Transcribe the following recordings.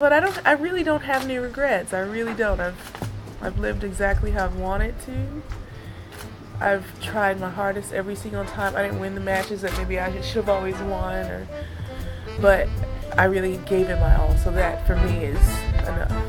But I really don't have any regrets. I really don't. I've lived exactly how I've wanted to. I've tried my hardest every single time. I didn't win the matches that maybe I should have always won, but I really gave it my all. So that for me is enough.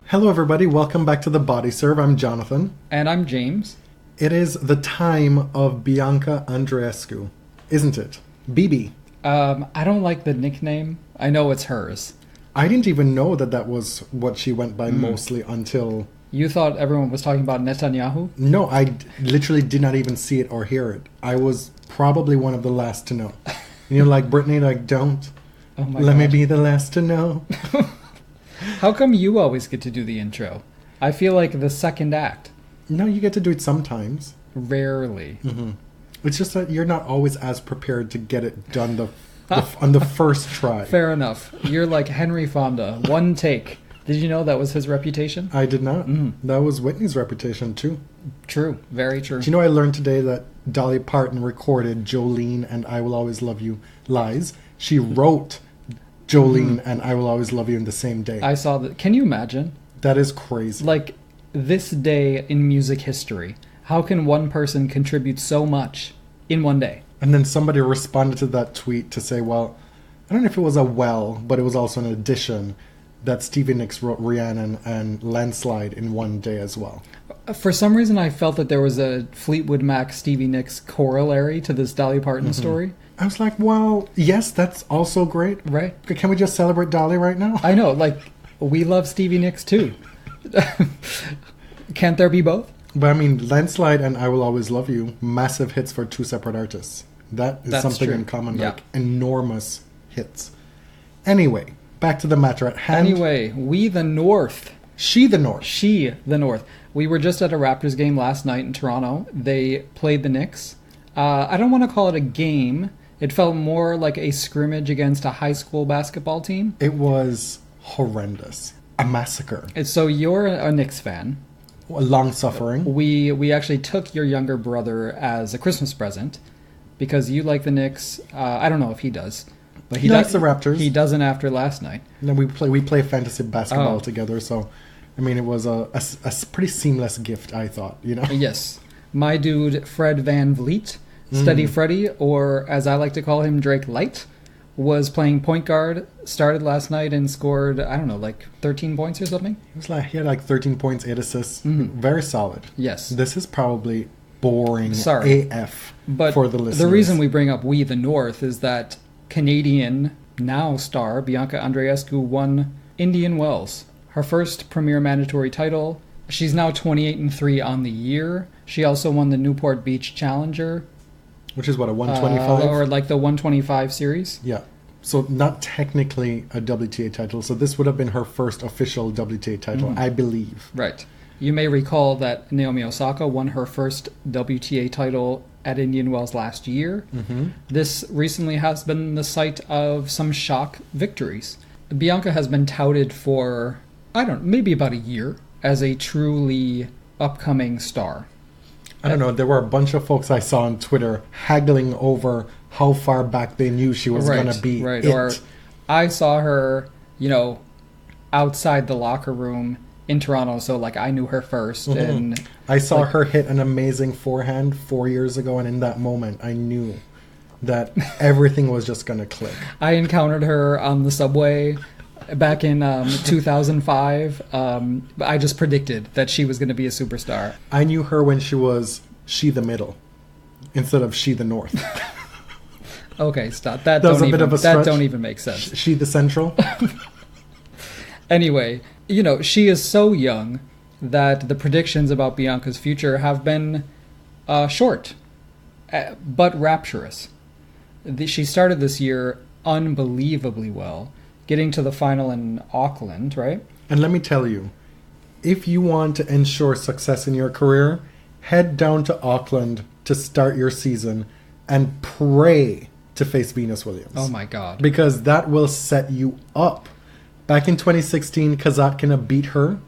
Hello everybody, welcome back to the Body Serve. I'm Jonathan. And I'm James. It is the time of Bianca Andreescu, isn't it? BB. I don't like the nickname. I know it's hers. I didn't even know that was what she went by mostly until... You thought everyone was talking about Netanyahu? No, I literally did not even see it or hear it. I was probably one of the last to know. You know, like Britney, like, don't. Oh my Let me God. be the last to know. How come you always get to do the intro? I feel like the second act. No, you get to do it sometimes. Rarely. Mm-hmm. It's just that you're not always as prepared to get it done on the first try. Fair enough. You're like Henry Fonda. One take. Did you know that was his reputation? I did not. That was Whitney's reputation too. True. Very true. Do you know I learned today that Dolly Parton recorded Jolene and I Will Always Love You Lies? She wrote Jolene and I Will Always Love You in the same day. I saw that. Can you imagine? That is crazy. Like, this day in music history, how can one person contribute so much in one day? And then somebody responded to that tweet to say, well, I don't know if it was but it was also an addition that Stevie Nicks wrote Rhiannon and Landslide in one day as well. For some reason, I felt that there was a Fleetwood Mac Stevie Nicks corollary to this Dolly Parton story. I was like, well, yes, that's also great. Right. Can we just celebrate Dolly right now? I know, like, we love Stevie Nicks too. Can't there be both? But I mean, Landslide and I Will Always Love You, massive hits for two separate artists. That's something true. in common, Yeah. like enormous hits. Anyway, back to the matter at hand. Anyway, we the North. She the North. She the North. We were just at a Raptors game last night in Toronto. They played the Knicks. I don't want to call it a game. It felt more like a scrimmage against a high school basketball team. It was horrendous. A massacre. So you're a Knicks fan. Long suffering. We actually took your younger brother as a Christmas present because you like the Knicks. I don't know if he does, but He likes the Raptors. He doesn't after last night. And then we play fantasy basketball together, so I mean it was a pretty seamless gift, I thought, you know. Yes. My dude Fred Van Vliet, Steady Freddy, or as I like to call him, Drake Light, was playing point guard, started last night and scored, I don't know, like 13 points or something? It was like he had like 13 points, 8 assists. Very solid. Yes. This is probably boring Sorry. AF But for the listeners. the reason we bring up We the North is that Canadian now star Bianca Andreescu won Indian Wells, her first premier mandatory title. She's now 28-3 on the year. She also won the Newport Beach Challenger. Which is what, a 125? Or like the 125 series. Yeah. So not technically a WTA title. So this would have been her first official WTA title, I believe. Right. You may recall that Naomi Osaka won her first WTA title at Indian Wells last year. This recently has been the site of some shock victories. Bianca has been touted for, maybe about a year as a truly upcoming star. I don't know. There were a bunch of folks I saw on Twitter haggling over how far back they knew she was going to be. Right. It. Or I saw her, outside the locker room in Toronto, so like I knew her first. And I saw her hit an amazing forehand 4 years ago, and in that moment, I knew that everything was just going to click. I encountered her on the subway back in 2005. I just predicted that she was going to be a superstar. I knew her when she was She the Middle instead of She the North. Okay, stop. That was a bit of a stretch. That don't even make sense. She the Central. Anyway, she is so young that the predictions about Bianca's future have been short, but rapturous. She started this year unbelievably well, getting to the final in Auckland, right? And let me tell you, if you want to ensure success in your career, head down to Auckland to start your season and pray to face Venus Williams. Oh my God. Because that will set you up. Back in 2016, Kazatkina beat her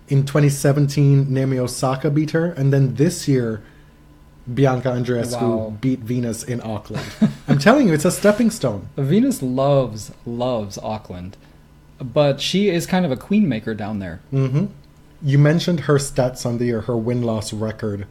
In 2017, Naomi Osaka beat her, and then this year, Bianca Andreescu Wow. beat Venus in Auckland. I'm telling you, it's a stepping stone. Venus loves Auckland, but she is kind of a queen maker down there. Hmm. You mentioned her stats on the year, her win-loss record.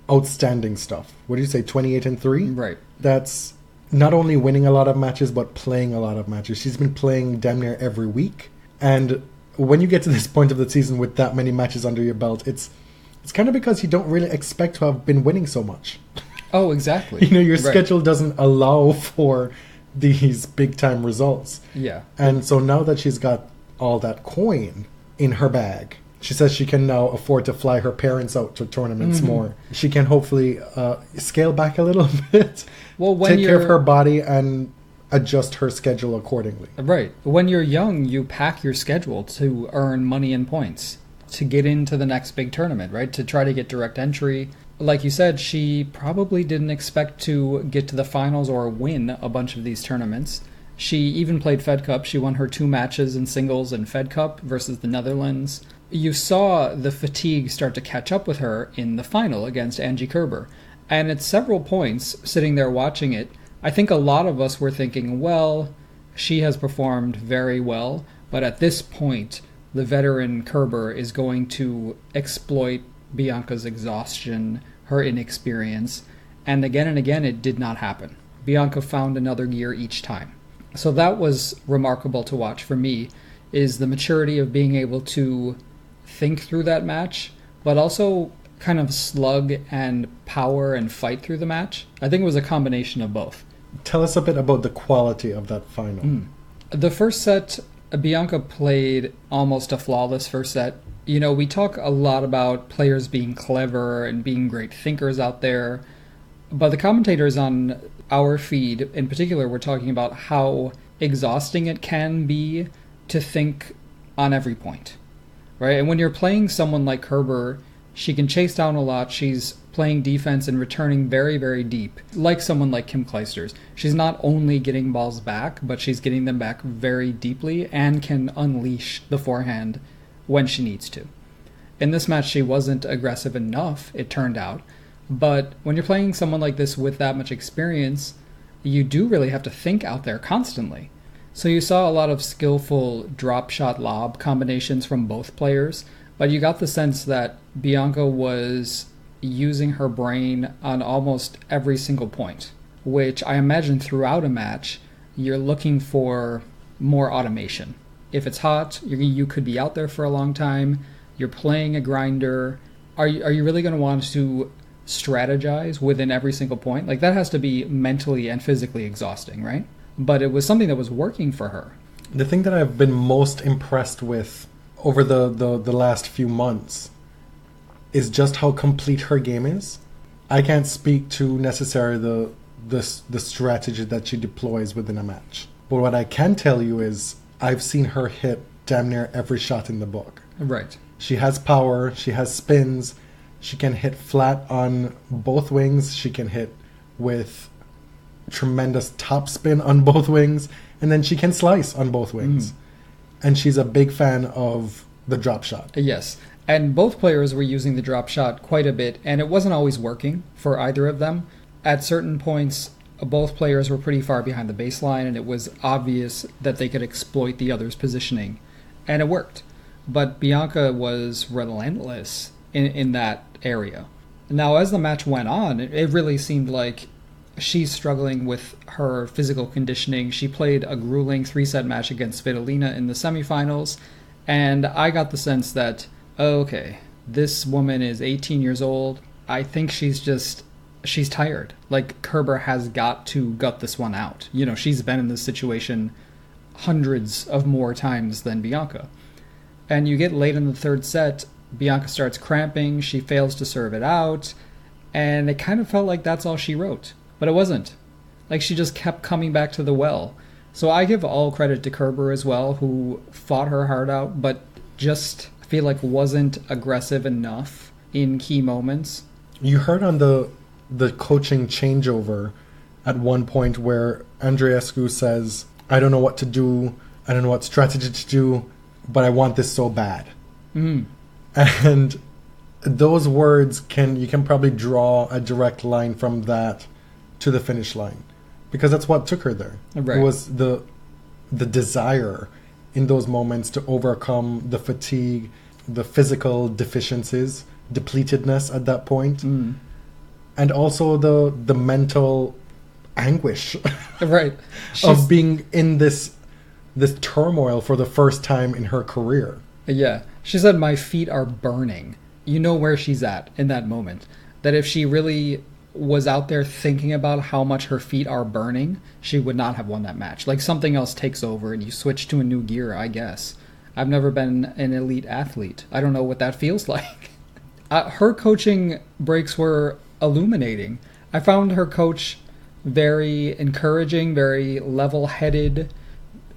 Outstanding stuff. What do you say, 28-3? Right. That's not only winning a lot of matches, but playing a lot of matches. She's been playing damn near every week. And when you get to this point of the season with that many matches under your belt, it's kind of because you don't really expect to have been winning so much. Oh, exactly. You know, your Right. schedule doesn't allow for these big-time results. Yeah. And so now that she's got all that coin in her bag, she says she can now afford to fly her parents out to tournaments more. She can hopefully scale back a little bit, Well, when take care of you're- her body, and adjust her schedule accordingly. Right. When you're young, you pack your schedule to earn money and points to get into the next big tournament, right? To try to get direct entry. Like you said, she probably didn't expect to get to the finals or win a bunch of these tournaments. She even played Fed Cup. She won her 2 matches in singles in Fed Cup versus the Netherlands. You saw the fatigue start to catch up with her in the final against Angie Kerber. And at several points, sitting there watching it, I think a lot of us were thinking, well, she has performed very well, but at this point, the veteran Kerber is going to exploit Bianca's exhaustion, her inexperience, and again, it did not happen. Bianca found another gear each time. So that was remarkable to watch for me, is the maturity of being able to think through that match, but also kind of slug and power and fight through the match. I think it was a combination of both. Tell us a bit about the quality of that final. The first set, Bianca played almost a flawless first set. You know, we talk a lot about players being clever and being great thinkers out there, but the commentators on our feed in particular were talking about how exhausting it can be to think on every point, right? And when you're playing someone like Kerber, she can chase down a lot. She's playing defense and returning very, very deep, like someone like Kim Clijsters. She's not only getting balls back, but she's getting them back very deeply and can unleash the forehand when she needs to. In this match, she wasn't aggressive enough, it turned out. But when you're playing someone like this with that much experience, you do really have to think out there constantly. So you saw a lot of skillful drop shot lob combinations from both players, but you got the sense that Bianca was using her brain on almost every single point, which I imagine throughout a match, you're looking for more automation. If it's hot, you could be out there for a long time, you're playing a grinder. Are you really going to want to strategize within every single point? Like, that has to be mentally and physically exhausting, right? But it was something that was working for her. The thing that I've been most impressed with over the last few months is just how complete her game is. I can't speak to necessarily the strategy that she deploys within a match. But what I can tell you is I've seen her hit damn near every shot in the book. Right. She has power, she has spins, she can hit flat on both wings, she can hit with tremendous top spin on both wings, and then she can slice on both wings. And she's a big fan of the drop shot. Yes. And both players were using the drop shot quite a bit, and it wasn't always working for either of them. At certain points, both players were pretty far behind the baseline, and it was obvious that they could exploit the other's positioning. And it worked. But Bianca was relentless in that area. Now, as the match went on, it really seemed like she's struggling with her physical conditioning. She played a grueling 3-set match against Svitolina in the semifinals, and I got the sense that, okay, this woman is 18 years old. I think she's tired. Like, Kerber has got to gut this one out. You know, she's been in this situation hundreds of more times than Bianca. And you get late in the third set, Bianca starts cramping, she fails to serve it out, and it kind of felt like that's all she wrote. But it wasn't. Like, she just kept coming back to the well. So I give all credit to Kerber as well, who fought her heart out, but just feel like wasn't aggressive enough in key moments. You heard on the coaching changeover at one point where Andreescu says, I don't know what to do, I don't know what strategy to do, but I want this so bad. And those words you can probably draw a direct line from that to the finish line, because that's what took her there. Right. It was the desire in those moments to overcome the fatigue, the physical deficiencies, depletedness at that point, and also the mental anguish Right. of being in this turmoil for the first time in her career. Yeah. She said, "My feet are burning." You know where she's at in that moment. That if she really was out there thinking about how much her feet are burning, she would not have won that match. Like, something else takes over and you switch to a new gear, I guess. I've never been an elite athlete. I don't know what that feels like. Her coaching breaks were illuminating. I found her coach very encouraging, very level-headed,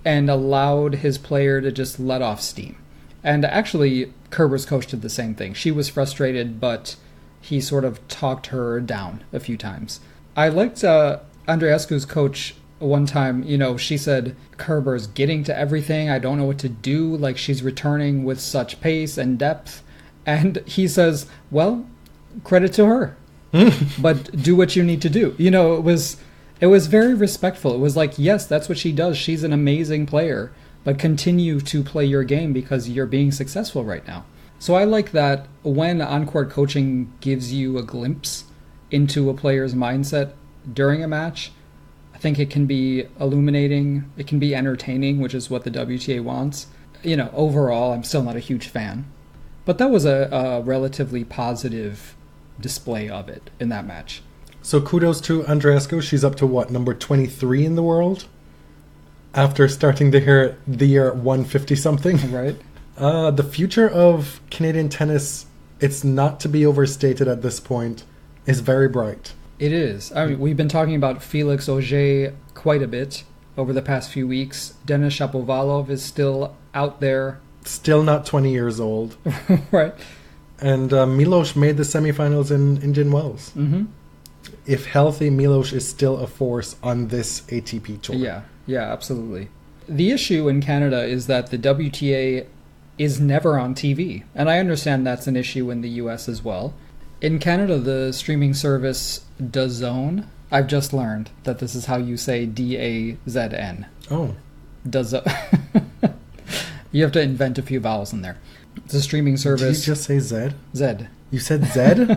and allowed his player to just let off steam. And actually, Kerber's coach did the same thing. She was frustrated, but he sort of talked her down a few times. I liked Andreescu's coach one time. She said, "Kerber's getting to everything. I don't know what to do. Like, she's returning with such pace and depth." And he says, "Well, credit to her. But do what you need to do." It was very respectful. It was like, yes, that's what she does. She's an amazing player, but continue to play your game because you're being successful right now. So I like that when on-court coaching gives you a glimpse into a player's mindset during a match. I think it can be illuminating. It can be entertaining, which is what the WTA wants. Overall, I'm still not a huge fan. But that was a relatively positive display of it in that match. So kudos to Andreescu. She's up to what, number 23 in the world? After starting the year at 150 something. Right. The future of Canadian tennis, it's not to be overstated at this point, is very bright. It is. I mean, we've been talking about Felix Auger quite a bit over the past few weeks. Denis Shapovalov is still out there. Still not 20 years old. Right. And Milos made the semifinals in Indian Wells. Mm-hmm. If healthy, Milos is still a force on this ATP tour. Yeah, absolutely. The issue in Canada is that the WTA is never on TV. And I understand that's an issue in the US as well. In Canada, the streaming service DAZN, I've just learned that this is how you say DAZN. Oh. DAZN. You have to invent a few vowels in there. It's a streaming service. Did you just say Z? Z. You said Z?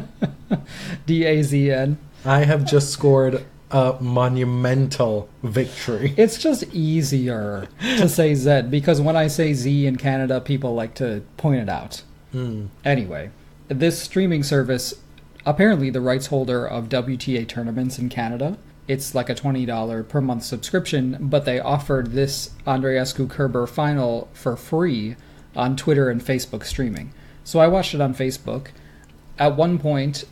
DAZN. I have just scored a monumental victory. It's just easier to say Z because when I say Z in Canada, people like to point it out. Anyway, this streaming service, apparently the rights holder of WTA tournaments in Canada, it's like a $20 per month subscription, but they offered this Andreescu Kerber final for free on Twitter and Facebook streaming. So I watched it on Facebook. At one point,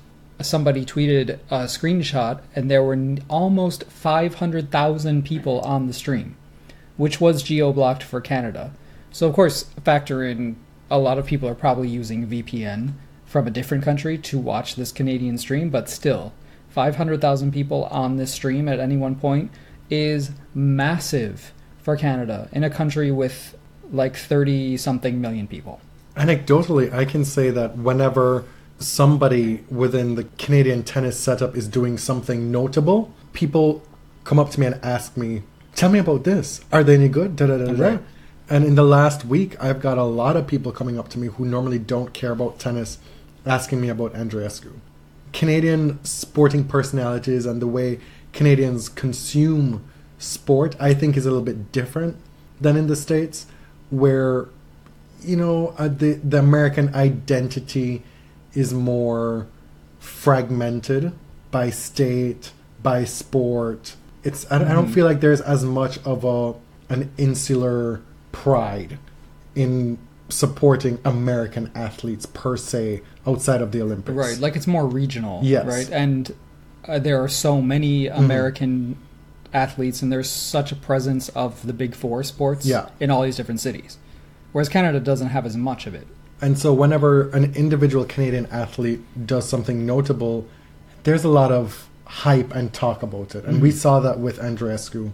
somebody tweeted a screenshot, and there were almost 500,000 people on the stream, which was geo-blocked for Canada. So, of course, factor in a lot of people are probably using VPN from a different country to watch this Canadian stream, but still, 500,000 people on this stream at any one point is massive for Canada in a country with like 30-something million people. Anecdotally, I can say that whenever somebody within the Canadian tennis setup is doing something notable, people come up to me and ask me, "Tell me about this. Are they any good?" Right. And in the last week, I've got a lot of people coming up to me who normally don't care about tennis, asking me about Andreescu. Canadian sporting personalities and the way Canadians consume sport, I think, is a little bit different than in the States, where, the American identity is more fragmented by state, by sport. I don't feel like there's as much of an insular pride in supporting American athletes per se outside of the Olympics. Right, like it's more regional. Yes. Right, and there are so many American athletes, and there's such a presence of the big four sports in all these different cities, whereas Canada doesn't have as much of it. And so whenever an individual Canadian athlete does something notable, there's a lot of hype and talk about it. And we saw that with Andreescu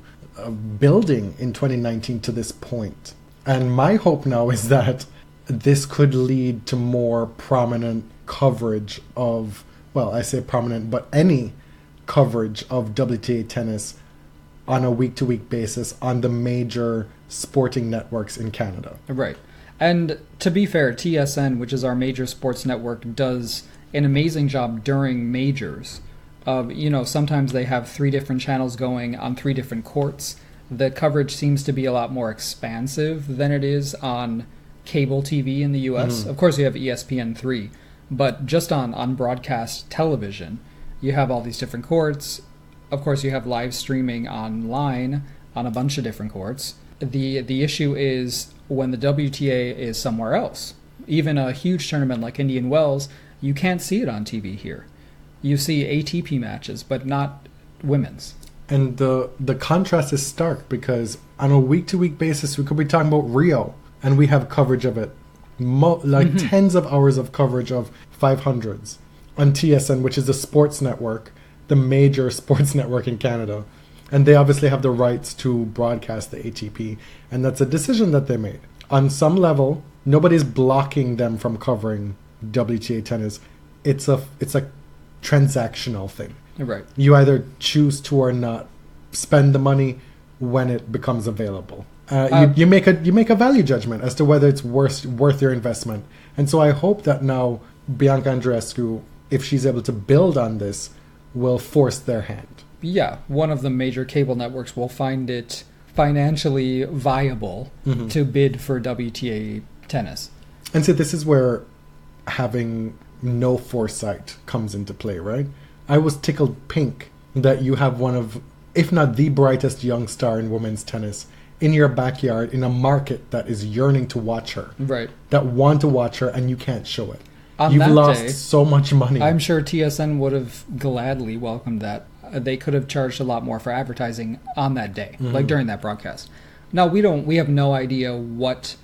building in 2019 to this point. And my hope now is that this could lead to more prominent coverage of, well, I say prominent, but any coverage of WTA tennis on a week-to-week basis on the major sporting networks in Canada. Right. And to be fair, TSN, which is our major sports network, does an amazing job during majors. Sometimes they have 3 different channels going on 3 different courts. The coverage seems to be a lot more expansive than it is on cable TV in the US. Of course, you have ESPN3, but just on broadcast television, you have all these different courts. Of course, you have live streaming online on a bunch of different courts. The issue is when the WTA is somewhere else. Even a huge tournament like Indian Wells, you can't see it on TV here. You see ATP matches, but not women's. And the contrast is stark because on a week-to-week basis, we could be talking about Rio, and we have coverage of it. Tens of hours of coverage of 500s on TSN, which is the sports network, the major sports network in Canada. And they obviously have the rights to broadcast the ATP, and that's a decision that they made. On some level, nobody's blocking them from covering WTA tennis. It's a transactional thing. Right. You either choose to or not spend the money when it becomes available. You make a value judgment as to whether it's worth your investment. And so I hope that now Bianca Andreescu, if she's able to build on this, will force their hand. Yeah, one of the major cable networks will find it financially viable to bid for WTA tennis. And so this is where having no foresight comes into play, right? I was tickled pink that you have one of, if not the brightest young star in women's tennis in your backyard in a market that is yearning to watch her. Right. That want to watch her and you can't show it. On You've that lost day, so much money. I'm sure TSN would have gladly welcomed that. They could have charged a lot more for advertising on that day, like during that broadcast. Now we have no idea what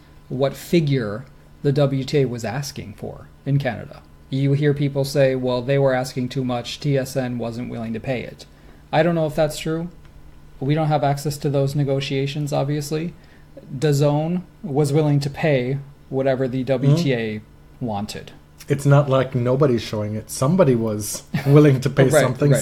figure the WTA was asking for in Canada. You hear people say, well, they were asking too much, TSN wasn't willing to pay it. I don't know if that's true. We don't have access to those negotiations, obviously. DAZN was willing to pay whatever the WTA wanted. It's not like nobody's showing it. Somebody was willing to pay something. Right.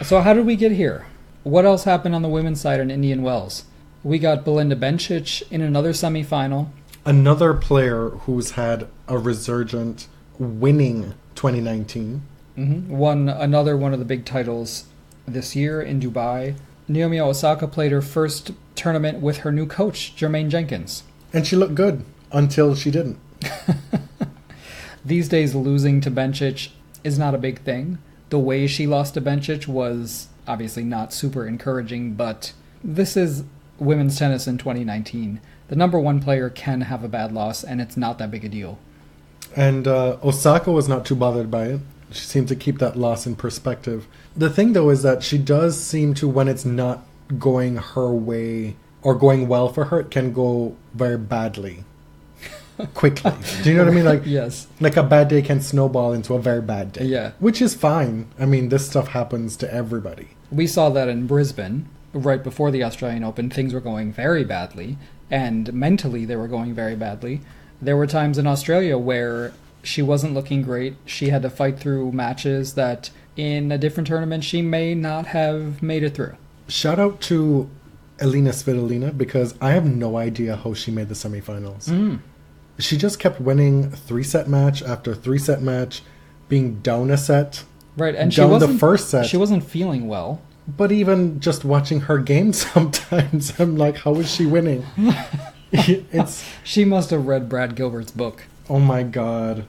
So how did we get here? What else happened on the women's side in Indian Wells? We got Belinda Bencic in another semifinal. Another player who's had a resurgent winning 2019. Won another one of the big titles this year in Dubai. Naomi Osaka played her first tournament with her new coach, Jermaine Jenkins. And she looked good until she didn't. These days, losing to Bencic is not a big thing. The way she lost to Bencic was obviously not super encouraging, but this is women's tennis in 2019. The number one player can have a bad loss, and it's not that big a deal. And Osaka was not too bothered by it. She seemed to keep that loss in perspective. The thing, though, is that she does seem to, when it's not going her way or going well for her, it can go very badly. Quickly. Do you know what I mean? Like, yes. Like a bad day can snowball into a very bad day. Yeah. Which is fine. I mean, this stuff happens to everybody. We saw that in Brisbane, right before the Australian Open. Things were going very badly, and mentally they were going very badly. There were times in Australia where she wasn't looking great. She had to fight through matches that in a different tournament she may not have made it through. Shout out to Elina Svitolina, because I have no idea how she made the semifinals. She just kept winning 3-set match after 3-set match, being down a set. Right, and down the first set. She wasn't feeling well. But even just watching her game sometimes, I'm like, how is she winning? She must have read Brad Gilbert's book. Oh my god.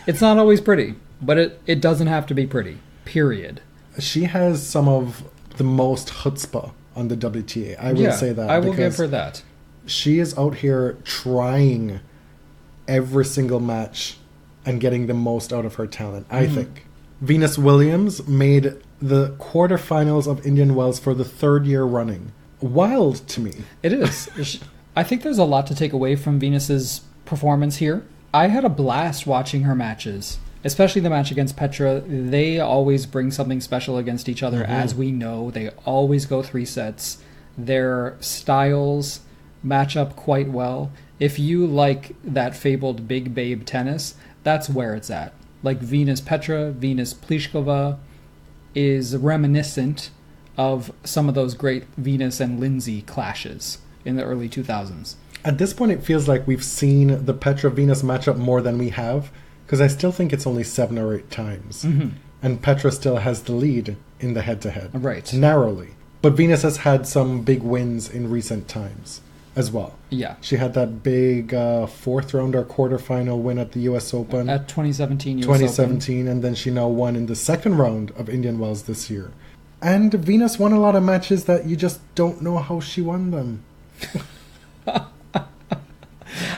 It's not always pretty, but it doesn't have to be pretty. Period. She has some of the most chutzpah on the WTA. I will say that. I will give her that. She is out here trying every single match and getting the most out of her talent, I think. Venus Williams made the quarterfinals of Indian Wells for the 3rd year running. Wild to me. It is. I think there's a lot to take away from Venus's performance here. I had a blast watching her matches, especially the match against Petra. They always bring something special against each other, as we know. They always go 3 sets. Their styles match up quite well. If you like that fabled big babe tennis, that's where it's at. Like Venus Petra, Venus Pliskova is reminiscent of some of those great Venus and Lindsay clashes in the early 2000s. At this point, it feels like we've seen the Petra-Venus matchup more than we have, because I still think it's only 7 or 8 times. Mm-hmm. And Petra still has the lead in the head-to-head. Right. Narrowly. But Venus has had some big wins in recent times as well. Yeah. She had that big fourth round or quarterfinal win at the US Open. At 2017 US 2017, and then she now won in the second round of Indian Wells this year. And Venus won a lot of matches that you just don't know how she won them.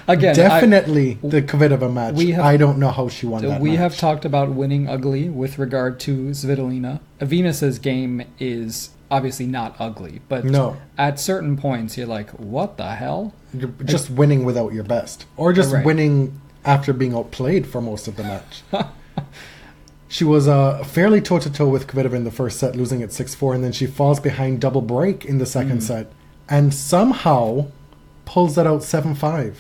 Again, definitely the Kvitova match. I don't know how she won that We match. have talked about winning ugly with regard to Svitolina. Venus's game is obviously not ugly, but no. At certain points you're like, what the hell? You're just winning without your best. Or just Right. winning after being outplayed for most of the match. She was fairly toe-to-toe with Kvitova in the first set, losing at 6-4, and then she falls behind double break in the second set, and somehow pulls that out 7-5.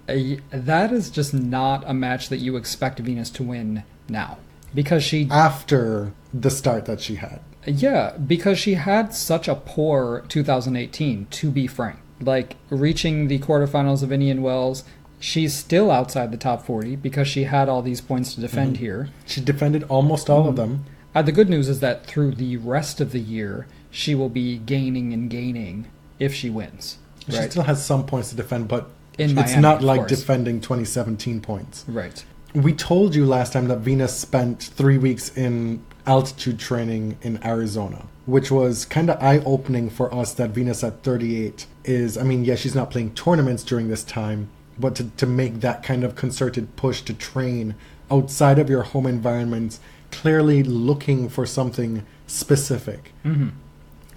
That is just not a match that you expect Venus to win now. Because she... After the start that she had. Yeah, because she had such a poor 2018, to be frank. Like, reaching the quarterfinals of Indian Wells, she's still outside the top 40 because she had all these points to defend here. She defended almost all of them. The good news is that through the rest of the year, she will be gaining and gaining if she wins. She Right? still has some points to defend, but In it's Miami, not of like course. defending 2017 points. Right. We told you last time that Venus spent 3 weeks in altitude training in Arizona, which was kind of eye-opening for us that Venus at 38 is, I mean, yeah, she's not playing tournaments during this time, but to make that kind of concerted push to train outside of your home environment, clearly looking for something specific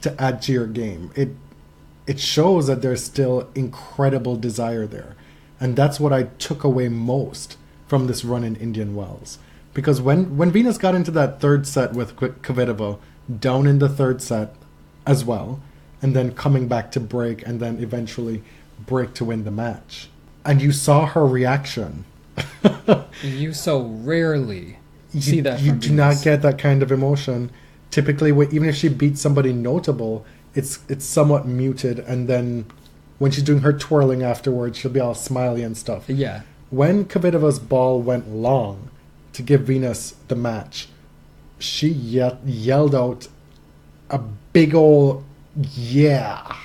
to add to your game. It shows that there's still incredible desire there. And that's what I took away most from this run in Indian Wells. Because when Venus got into that third set with Kvitova, down in the third set as well, and then coming back to break, and then eventually break to win the match. And you saw her reaction. You so rarely see that You from do Venus. not get that kind of emotion. Typically, even if she beats somebody notable, it's somewhat muted, and then when she's doing her twirling afterwards, she'll be all smiley and stuff. Yeah. When Kvitova's ball went long to give Venus the match, she yelled out a big ol' yeah.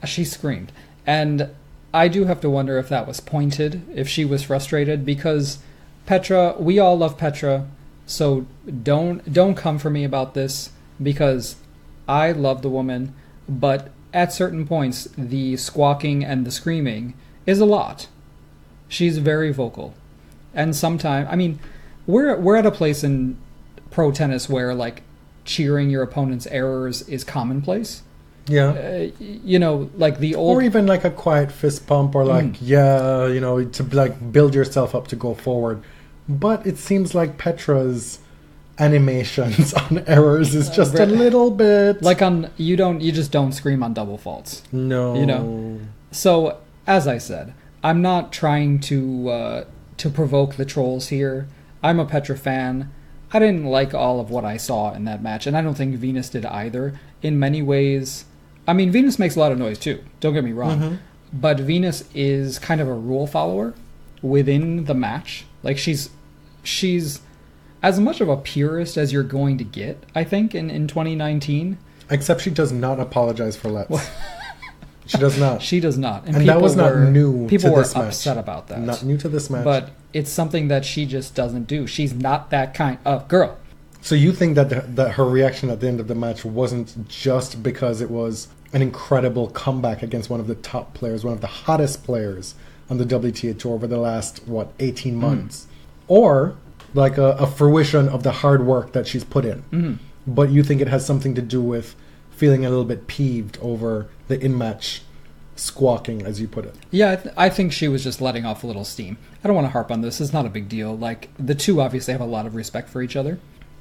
She screamed. And I do have to wonder if that was pointed, if she was frustrated, because Petra, we all love Petra, so don't come for me about this, because I love the woman, but at certain points, the squawking and the screaming is a lot. She's very vocal. And sometimes, I mean, we're at a place in pro tennis where, like, cheering your opponent's errors is commonplace. Yeah. You know, like the old... Or even like a quiet fist pump, or like, yeah, you know, to like build yourself up to go forward. But it seems like Petra's animations on errors is just a little bit... Like you just don't scream on double faults. No. You know? So, as I said, I'm not trying to provoke the trolls here. I'm a Petra fan. I didn't like all of what I saw in that match, and I don't think Venus did either. In many ways, I mean, Venus makes a lot of noise too, don't get me wrong. But Venus is kind of a rule follower within the match. Like, she's as much of a purist as you're going to get, I think, in 2019. Except she does not apologize for lets. She does not. She does not. And that was not new People to were this match. upset about that. Not new to this match. But it's something that she just doesn't do. She's not that kind of girl. So you think that her reaction at the end of the match wasn't just because it was an incredible comeback against one of the top players, one of the hottest players on the WTA Tour over the last, 18 months? Or like a fruition of the hard work that she's put in. But you think it has something to do with feeling a little bit peeved over the in-match squawking, as you put it. Yeah, I think she was just letting off a little steam. I don't want to harp on this. It's not a big deal. Like, the two obviously have a lot of respect for each other.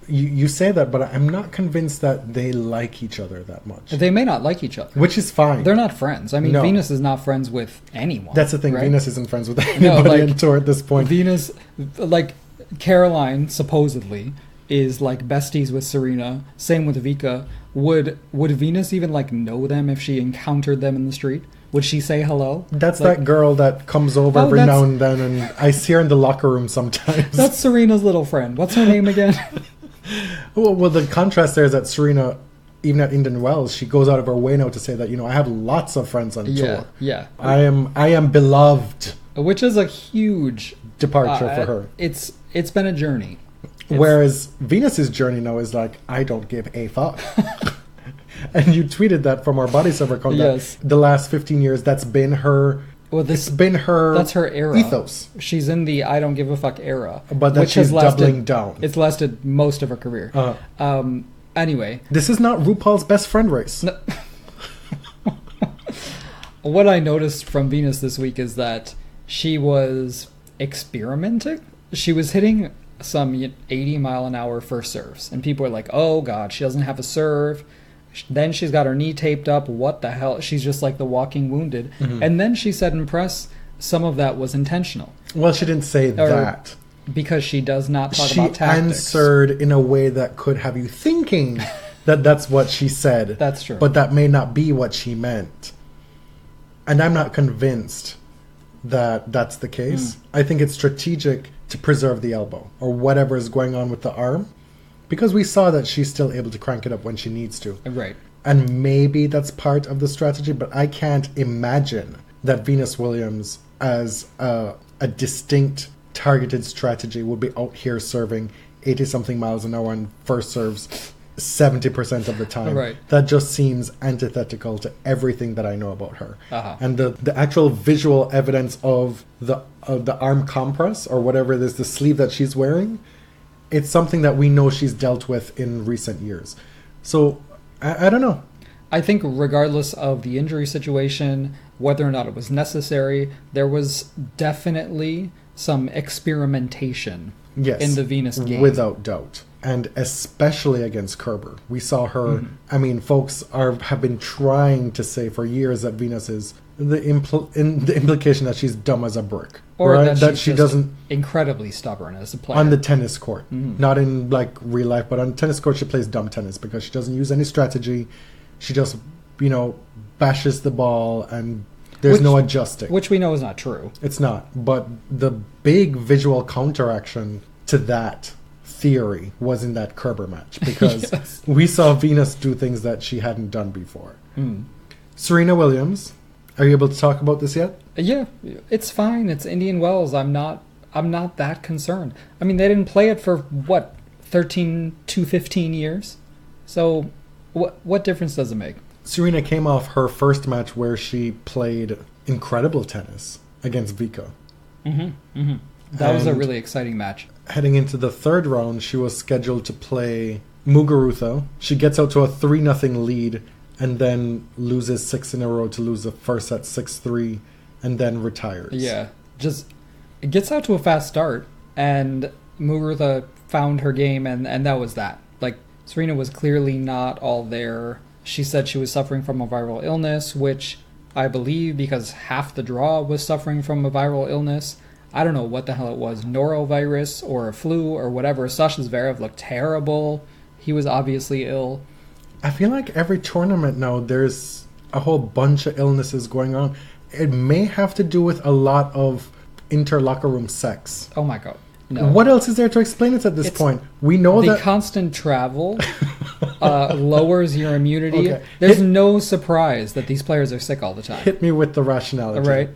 You say that, but I'm not convinced that they like each other that much. They may not like each other. Which is fine. They're not friends. I mean, No. Venus is not friends with anyone. That's the thing. right? Venus isn't friends with anybody on tour at this point. Venus, like Caroline, supposedly is like besties with Serena. Same with Vika. Would Venus even like know them if she encountered them in the street? Would she say hello? That's Like, that girl that comes over Oh, every that's- now and then, and I see her in the locker room sometimes. That's Serena's little friend. What's her name again? Well, the contrast there is that Serena, even at Indian Wells, she goes out of her way now to say that, I have lots of friends on tour. Yeah. I am beloved. Which is a huge Departure for her. It's been a journey. Whereas Venus's journey now is like, I don't give a fuck. And you tweeted that from our body server account. Yes. That the last 15 years, that's been her. Well, It's been her. that's her era. Ethos. She's in the I don't give a fuck era. But that which she's has lasted, doubling down. It's lasted most of her career. Anyway, This is not RuPaul's best friend race. No. What I noticed from Venus this week is that she was experimenting. She was hitting some 80-mile-an-hour first serves, and people are like, "Oh God, she doesn't have a serve." Then she's got her knee taped up. What the hell? She's just like the walking wounded. Mm-hmm. And then she said in press, some of that was intentional Well, she didn't say that. because she does not talk She about tactics. answered in a way that could have you thinking that that's what she said. That's true. But that may not be what she meant. And I'm not convinced that that's the case. I think it's strategic to preserve the elbow or whatever is going on with the arm, because we saw that she's still able to crank it up when she needs to. Right. And maybe that's part of the strategy, but I can't imagine that Venus Williams, as a distinct targeted strategy, would be out here serving 80-something miles an hour on first serves 70% of the time. Right. That just seems antithetical to everything that I know about her. Uh-huh. And the actual visual evidence of the arm compress or whatever it is, the sleeve that she's wearing, it's something that we know she's dealt with in recent years. So, I don't know. I think regardless of the injury situation, whether or not it was necessary, there was definitely some experimentation Yes. in the Venus game. Without doubt. And especially against Kerber. We saw her, I mean, folks have been trying to say for years that Venus is the implication that she's dumb as a brick. Or right? that she she's doesn't incredibly stubborn as a player. on the tennis court. Not in like real life, but on the tennis court she plays dumb tennis because she doesn't use any strategy. She just, bashes the ball and there's no adjusting. Which we know is not true. It's not. But the big visual counteraction to that theory was in that Kerber match because Yes. we saw Venus do things that she hadn't done before. Serena Williams, are you able to talk about this yet? Yeah, it's fine. It's Indian Wells. I'm not that concerned. I mean, they didn't play it for 13 to 15 years. So what difference does it make? Serena came off her first match where she played incredible tennis against Vika. That was a And really exciting match. heading into the third round, she was scheduled to play Muguruza. She gets out to a 3-0 lead and then loses 6 in a row to lose the first set 6-3 and then retires. Yeah, just it gets out to a fast start, and Muguruza found her game, and that was that. Like, Serena was clearly not all there. She said she was suffering from a viral illness, which I believe because half the draw was suffering from a viral illness. I don't know what the hell it was, norovirus or a flu or whatever. Sasha Zverev looked terrible. He was obviously ill. I feel like every tournament now there's a whole bunch of illnesses going on. It may have to do with a lot of inter-locker room sex. Oh my god. No. What else is there to explain it at this point? We know The that... constant travel lowers your immunity. Okay. There's no surprise that these players are sick all the time. Hit me with the rationality. Right.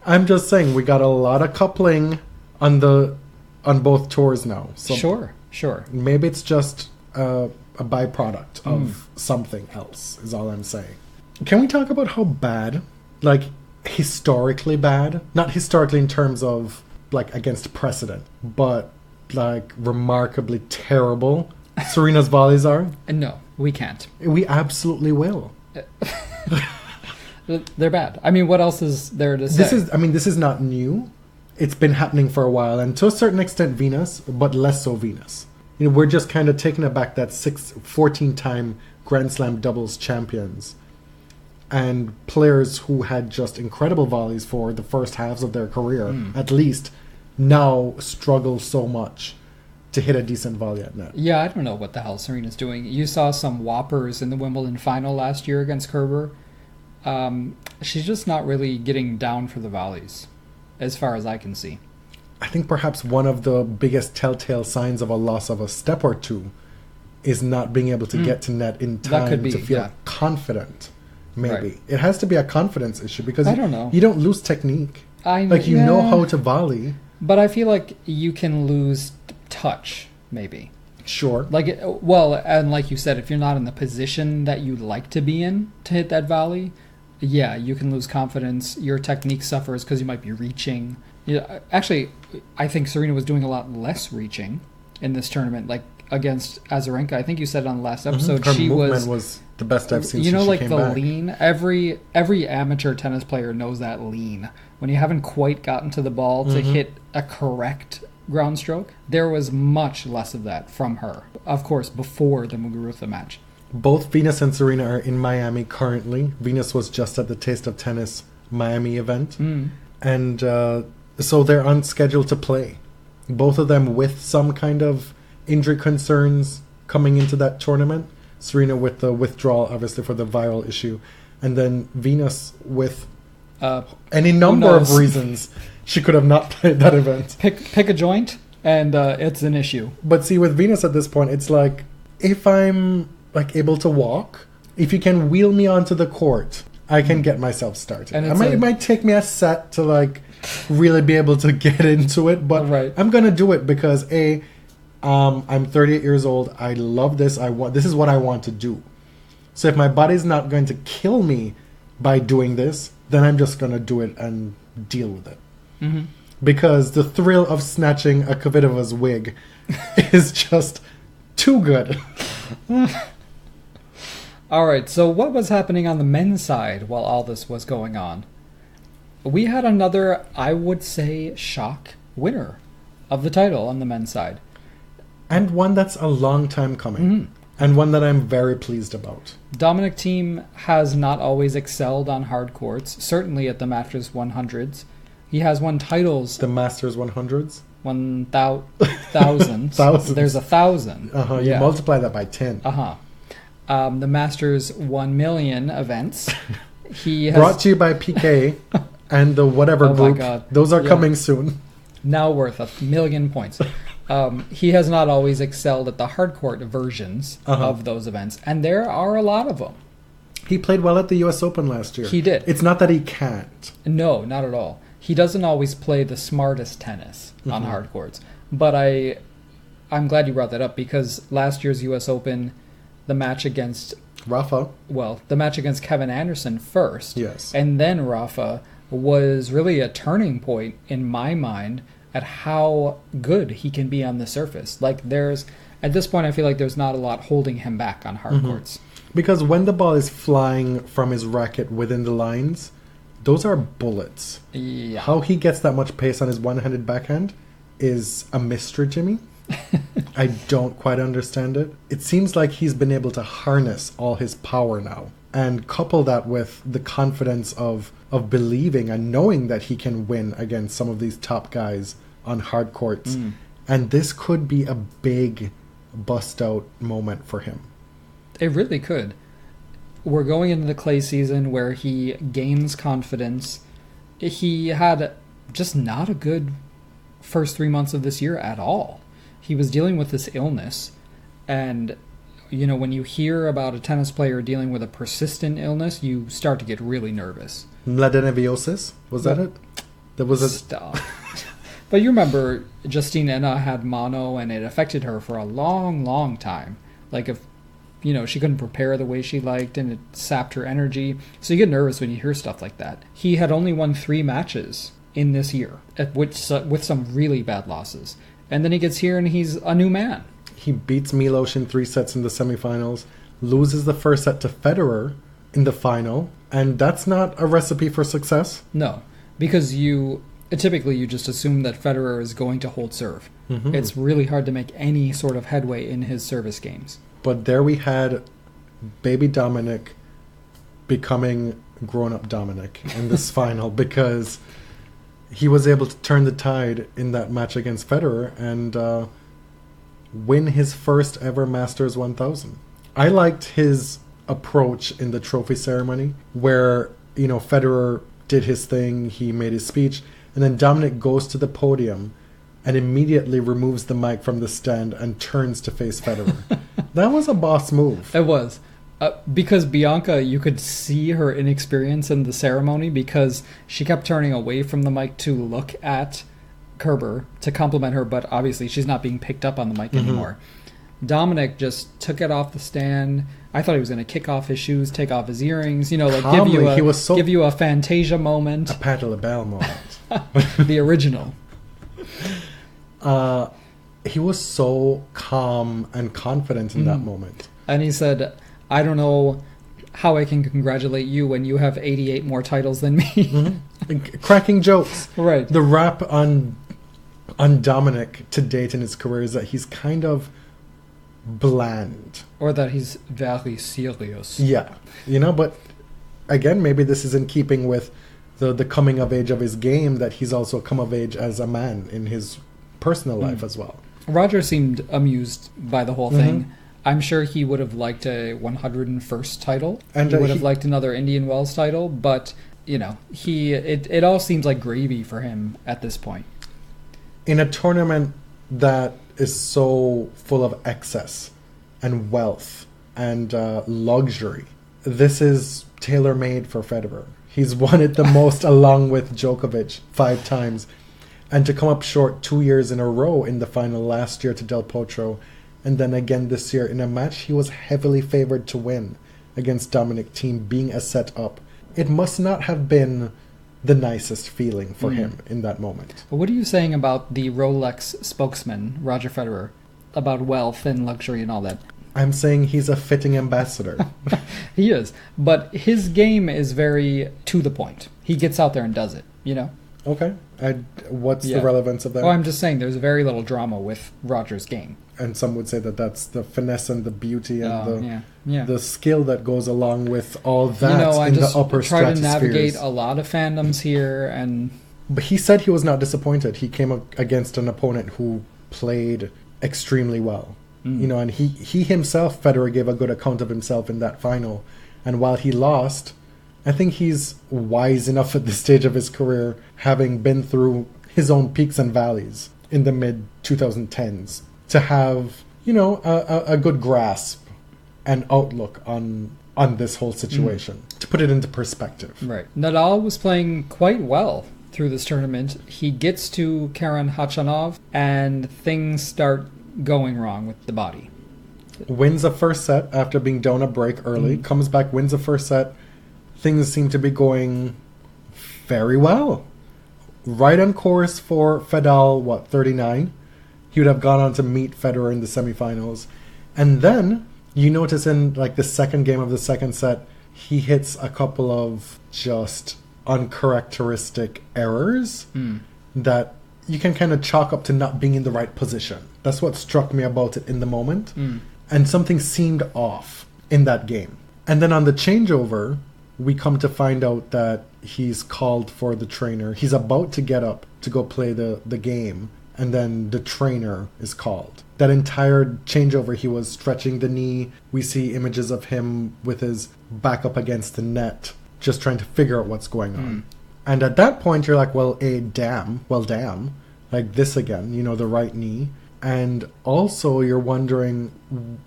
I'm just saying we got a lot of coupling on both tours now. So Sure. maybe it's just a byproduct of something else, is all I'm saying. Can we talk about how bad, like historically bad, not historically in terms of like against precedent, but like remarkably terrible Serena's volleys are? No, we can't. We absolutely will. They're bad. I mean, what else is there to say? This is not new. It's been happening for a while, and to a certain extent Venus, but less so Venus. we're just kind of taking it back that 14-time Grand Slam doubles champions and players who had just incredible volleys for the first halves of their career, at least, now struggle so much to hit a decent volley at net. Yeah, I don't know what the hell Serena's doing. You saw some whoppers in the Wimbledon final last year against Kerber. She's just not really getting down for the volleys, as far as I can see. I think perhaps one of the biggest telltale signs of a loss of a step or two is not being able to get to net in time to feel confident. Maybe. Right. It has to be a confidence issue because I don't know. You don't lose technique. You know how to volley. But I feel like you can lose touch, maybe. Sure. And like you said, if you're not in the position that you'd like to be in to hit that volley, yeah, you can lose confidence. Your technique suffers because you might be reaching. Yeah, actually, I think Serena was doing a lot less reaching in this tournament, like against Azarenka. I think you said it on the last episode. Her movement was the best I've seen. Since she came back. Lean. Every amateur tennis player knows that lean. When you haven't quite gotten to the ball to hit a correct ground stroke, there was much less of that from her. Of course, before the Muguruza match. Both Venus and Serena are in Miami currently. Venus was just at the Taste of Tennis Miami event. And so they're on schedule to play. Both of them with some kind of injury concerns coming into that tournament. Serena with the withdrawal, obviously, for the viral issue. And then Venus with any number of reasons she could have not played that event. Pick a joint, and it's an issue. But see, with Venus at this point, it's like, if I'm able to walk, if you can wheel me onto the court, I can get myself started. And it might take me a set to really be able to get into it, but I'm going to do it because I'm 38 years old. I love this. This is what I want to do. So if my body's not going to kill me by doing this, then I'm just going to do it and deal with it. Because the thrill of snatching a Kvitova's wig is just too good. All right, so what was happening on the men's side while all this was going on? We had another, I would say, shock winner of the title on the men's side. And one that's a long time coming. And one that I'm very pleased about. Dominic Thiem has not always excelled on hard courts, certainly at the Masters 100s. He has won titles. The Masters 100s? 1,000. There's 1,000. You multiply that by 10. The Masters 1 million events. He has... Brought to you by PK and the whatever group. My God. Those are coming soon. Now worth 1 million points. He has not always excelled at the hardcourt versions of those events, and there are a lot of them. He played well at the U.S. Open last year. He did. It's not that he can't. No, not at all. He doesn't always play the smartest tennis on hard courts. But I'm glad you brought that up because last year's U.S. Open, the match against... Rafa. Well, the match against Kevin Anderson first. Yes. And then Rafa was really a turning point in my mind at how good he can be on the surface. At this point, I feel like there's not a lot holding him back on hard courts. Because when the ball is flying from his racket within the lines, those are bullets. Yeah. How he gets that much pace on his one-handed backhand is a mystery to me. I don't quite understand it. It seems like he's been able to harness all his power now and couple that with the confidence of believing and knowing that he can win against some of these top guys on hard courts. And this could be a big bust-out moment for him. It really could. We're going into the clay season where he gains confidence. He had just not a good first 3 months of this year at all. He was dealing with this illness. And, when you hear about a tennis player dealing with a persistent illness, you start to get really nervous. Mladeneviosis? Was that it? That was Stop. But you remember Justine Henin had mono and it affected her for a long, long time. She couldn't prepare the way she liked and it sapped her energy. So you get nervous when you hear stuff like that. He had only won 3 matches in this year, with some really bad losses. And then he gets here and he's a new man. He beats Milos in 3 sets in the semifinals, loses the first set to Federer in the final, and that's not a recipe for success. No, because you typically you just assume that Federer is going to hold serve. Mhm. It's really hard to make any sort of headway in his service games. But there we had baby Dominic becoming grown-up Dominic in this final, because he was able to turn the tide in that match against Federer and win his first ever Masters 1000. I liked his approach in the trophy ceremony where, Federer did his thing, he made his speech, and then Dominic goes to the podium and immediately removes the mic from the stand and turns to face Federer. That was a boss move. It was. Because Bianca, you could see her inexperience in the ceremony because she kept turning away from the mic to look at Kerber to compliment her, but obviously she's not being picked up on the mic anymore. Dominic just took it off the stand. I thought he was going to kick off his shoes, take off his earrings, Calmly, give you a Fantasia moment. A Pat LaBelle moment. The original. He was so calm and confident in that moment. And he said, I don't know how I can congratulate you when you have 88 more titles than me. Cracking jokes. Right. The rap on Dominic to date in his career is that he's kind of bland. Or that he's very serious. Yeah. But again, maybe this is in keeping with the coming of age of his game, that he's also come of age as a man in his personal life as well. Roger seemed amused by the whole thing. I'm sure he would have liked a 101st title. And he would have liked another Indian Wells title, but it all seems like gravy for him at this point. In a tournament that is so full of excess and wealth and luxury, this is tailor-made for Federer. He's won it the most along with Djokovic 5 times. And to come up short 2 years in a row in the final last year to Del Potro, and then again this year in a match he was heavily favored to win against Dominic Thiem, being a set up. It must not have been the nicest feeling for him in that moment. What are you saying about the Rolex spokesman, Roger Federer, about wealth and luxury and all that? I'm saying he's a fitting ambassador. He is. But his game is very to the point. He gets out there and does it, Okay. What's the relevance of that? Oh, I'm just saying there's very little drama with Roger's game. And some would say that that's the finesse and the beauty and the skill that goes along with all that in the upper try to stratospheres. navigate a lot of fandoms here, and But he said he was not disappointed. He came up against an opponent who played extremely well. And he himself, Federer, gave a good account of himself in that final. And while he lost, I think he's wise enough at this stage of his career, having been through his own peaks and valleys in the mid-2010s, to have, a good grasp and outlook on this whole situation, to put it into perspective. Right. Nadal was playing quite well through this tournament. He gets to Karen Khachanov, and things start going wrong with the body. Wins the first set after being down a break early, comes back, wins the first set. Things seem to be going very well. Right on course for Fedal, 39? He would have gone on to meet Federer in the semifinals. And then, you notice in the second game of the second set, he hits a couple of just uncharacteristic errors that you can kind of chalk up to not being in the right position. That's what struck me about it in the moment. And something seemed off in that game. And then on the changeover, we come to find out that he's called for the trainer. He's about to get up to go play the game, and then the trainer is called. That entire changeover, he was stretching the knee. We see images of him with his back up against the net, just trying to figure out what's going on. And at that point, you're like, damn, like this again, the right knee. And also you're wondering,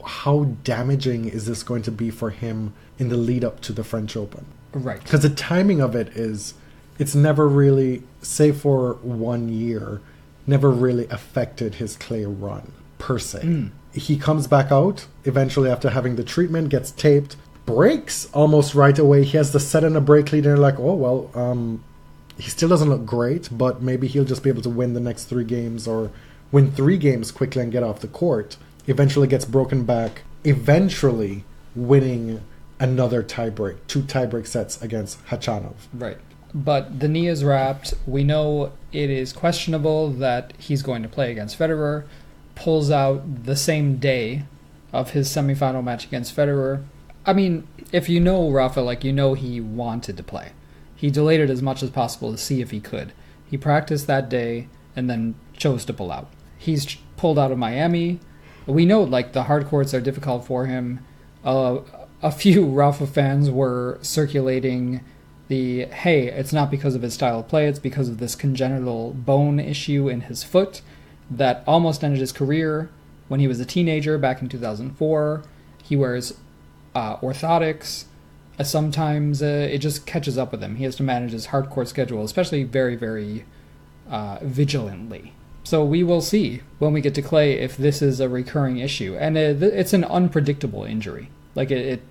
how damaging is this going to be for him in the lead up to the French Open? Right. Because the timing of it's never really, say for 1 year, never really affected his clay run, per se. He comes back out, eventually after having the treatment, gets taped, breaks almost right away. He has the set and a break lead, and you're like, he still doesn't look great, but maybe he'll just be able to win the next 3 games, or win 3 games quickly and get off the court. Eventually gets broken back, eventually winning another tiebreak, 2 tiebreak sets against Khachanov. Right. but the knee is wrapped. We know it is questionable that he's going to play against Federer. Pulls out the same day of his semifinal match against Federer. I mean, if you know Rafa, like, you know he wanted to play. He delayed it as much as possible to see if he could. He practiced that day and then chose to pull out. He's pulled out of Miami. We know, like, the hard courts are difficult for him. A few Rafa fans were circulating the, hey, it's not because of his style of play, it's because of this congenital bone issue in his foot that almost ended his career when he was a teenager back in 2004. He wears orthotics. Sometimes it just catches up with him. He has to manage his hardcore schedule, especially very, very vigilantly. So we will see when we get to clay if this is a recurring issue. And it's an unpredictable injury. Like, it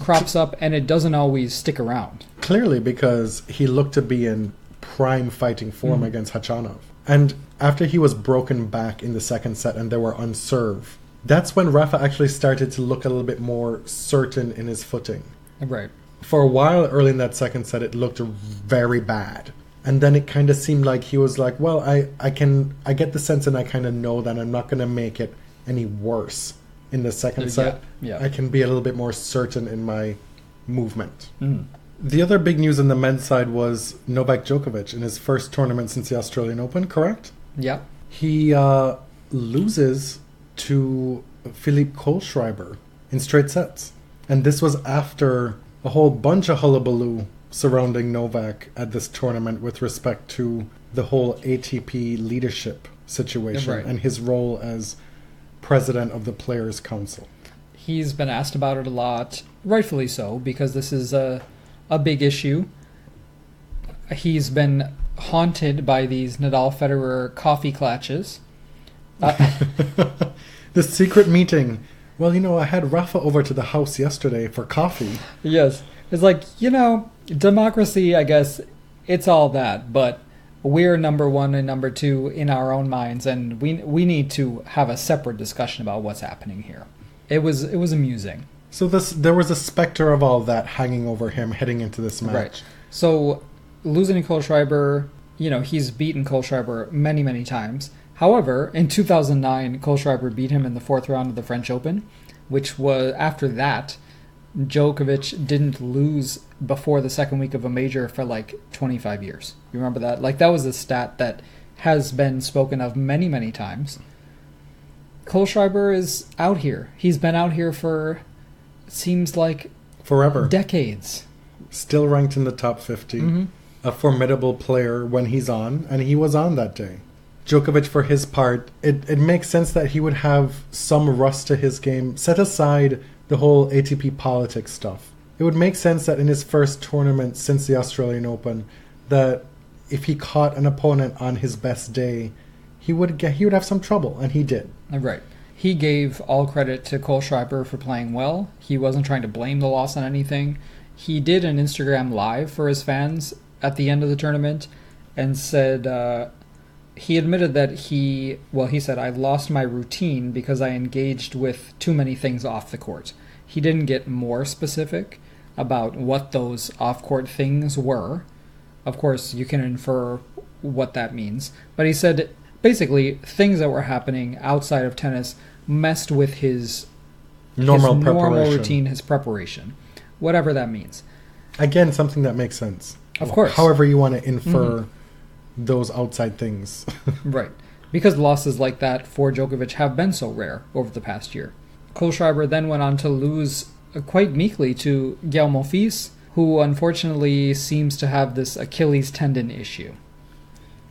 crops up and it doesn't always stick around. Clearly, because he looked to be in prime fighting form against Khachanov. And after he was broken back in the second set and they were on serve, that's when Rafa actually started to look a little bit more certain in his footing. Right. For a while early in that second set, it looked very bad. And then it kind of seemed like he was like, well, I get the sense and I kind of know that I'm not going to make it any worse in the second set. Yeah. I can be a little bit more certain in my movement. The other big news on the men's side was Novak Djokovic in his first tournament since the Australian Open, correct? Yeah. He loses to Philippe Kohlschreiber in straight sets. And this was after a whole bunch of hullabaloo surrounding Novak at this tournament with respect to the whole ATP leadership situation and his role as president of the Players' Council. He's been asked about it a lot, rightfully so, because this is a big issue. He's been haunted by these Nadal-Federer coffee clatches. The secret meeting. Well, I had Rafa over to the house yesterday for coffee. Yes. It's like, democracy, I guess, it's all that, but we're number one and number two in our own minds, and we need to have a separate discussion about what's happening here. It was amusing. So there was a specter of all that hanging over him heading into this match. Right. So losing to Kohlschreiber, he's beaten Kohlschreiber many, many times. However, in 2009, Kohlschreiber beat him in the fourth round of the French Open, which was, after that, Djokovic didn't lose before the second week of a major for like 25 years. You remember that? Like, that was a stat that has been spoken of many, many times. Kohlschreiber is out here. He's been out here for, it seems like, forever. Decades. Still ranked in the top 50. A formidable player when he's on, and he was on that day. Djokovic, for his part, it makes sense that he would have some rust to his game. Set aside the whole ATP politics stuff. It would make sense that in his first tournament since the Australian Open, that if he caught an opponent on his best day, he would have some trouble, and he did. Right. He gave all credit to Kohlschreiber for playing well. He wasn't trying to blame the loss on anything. He did an Instagram live for his fans at the end of the tournament and said he admitted that he said, I lost my routine because I engaged with too many things off the court. He didn't get more specific about what those off-court things were. Of course, you can infer what that means. But he said, basically, things that were happening outside of tennis messed with his normal routine, his preparation, whatever that means. Again, something that makes sense. Of course. However you want to infer those outside things. Right. Because losses like that for Djokovic have been so rare over the past year. Kohlschreiber then went on to lose quite meekly to Gael Monfils, who unfortunately seems to have this Achilles tendon issue.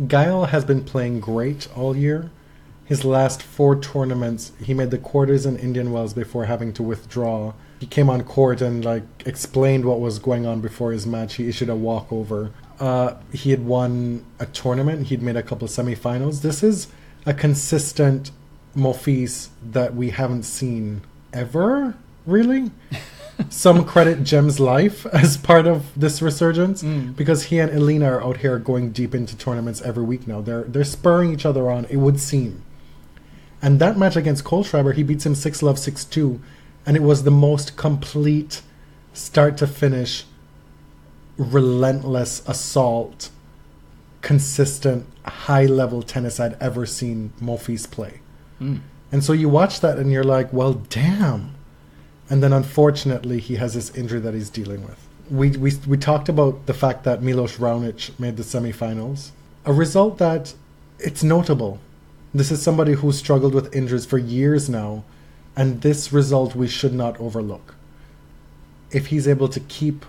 Gael has been playing great all year. His last 4 tournaments, he made the quarters in Indian Wells before having to withdraw. He came on court and explained what was going on before his match. He issued a walkover. He had won a tournament. He'd made a couple of semifinals. This is a consistent Monfils that we haven't seen ever, really. Some credit Jem's life as part of this resurgence because he and Elina are out here going deep into tournaments every week now. They're spurring each other on, it would seem. And that match against Kohlschreiber, he beats him 6-love, 6-2, and it was the most complete start to finish relentless assault, consistent, high-level tennis I'd ever seen Monfils play. And so you watch that and you're like, well, damn. And then unfortunately, he has this injury that he's dealing with. We talked about the fact that Milos Raonic made the semifinals. A result that it's notable. This is somebody who struggled with injuries for years now, and this result we should not overlook. If he's able to keep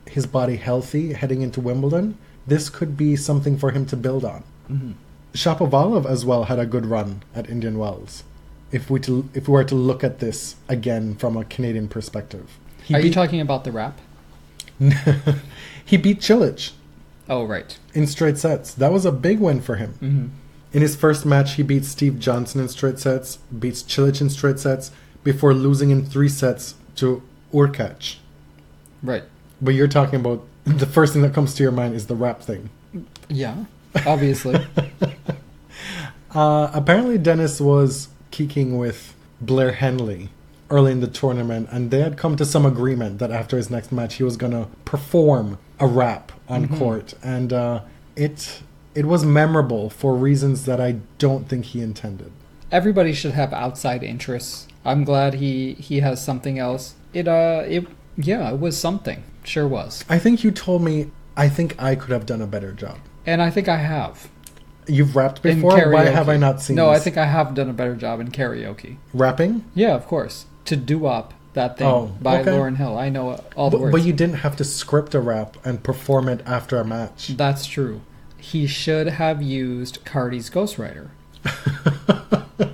his body healthy heading into Wimbledon, this could be something for him to build on. Shapovalov as well had a good run at Indian Wells. If we were to look at this again from a Canadian perspective, Are you talking about the rap? He beat Cilic Oh, right. in straight sets. That was a big win for him. In his first match, he beat Steve Johnson in straight sets, beats Cilic in straight sets, before losing in 3 sets to Urkac. Right. But you're talking about, the first thing that comes to your mind is the rap thing. Yeah, obviously. Apparently Denis was kicking with Blair Henley early in the tournament, and they had come to some agreement that after his next match he was going to perform a rap on court, and it was memorable for reasons that I don't think he intended. Everybody should have outside interests. I'm glad he has something else. It was something. Sure was. I think you told me I think I could have done a better job. And I think I have. You've rapped In before? Why karaoke. have I not seen No, this? I think I have done a better job in karaoke. Rapping? Yeah, of course. To doo-wop that thing by okay. Lauryn Hill. I know all the words. But you didn't have to script a rap and perform it after a match. That's true. He should have used Cardi's ghostwriter.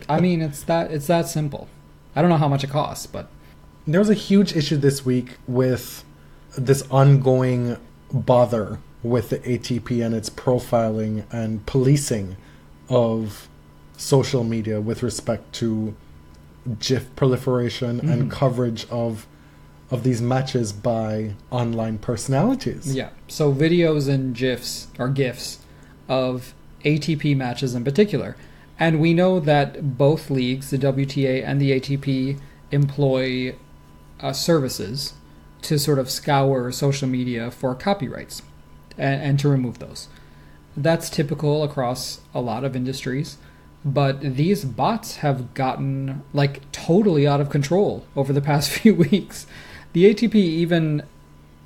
I mean, it's that simple. I don't know how much it costs, but There was a huge issue this week with this ongoing bother with the ATP and its profiling and policing of social media with respect to GIF proliferation and coverage of these matches by online personalities. yeah. So videos and GIFs of ATP matches in particular. And we know that both leagues, the WTA and the ATP, employ services to sort of scour social media for copyrights and to remove those. That's typical across a lot of industries, but these bots have gotten like totally out of control over the past few weeks. The ATP even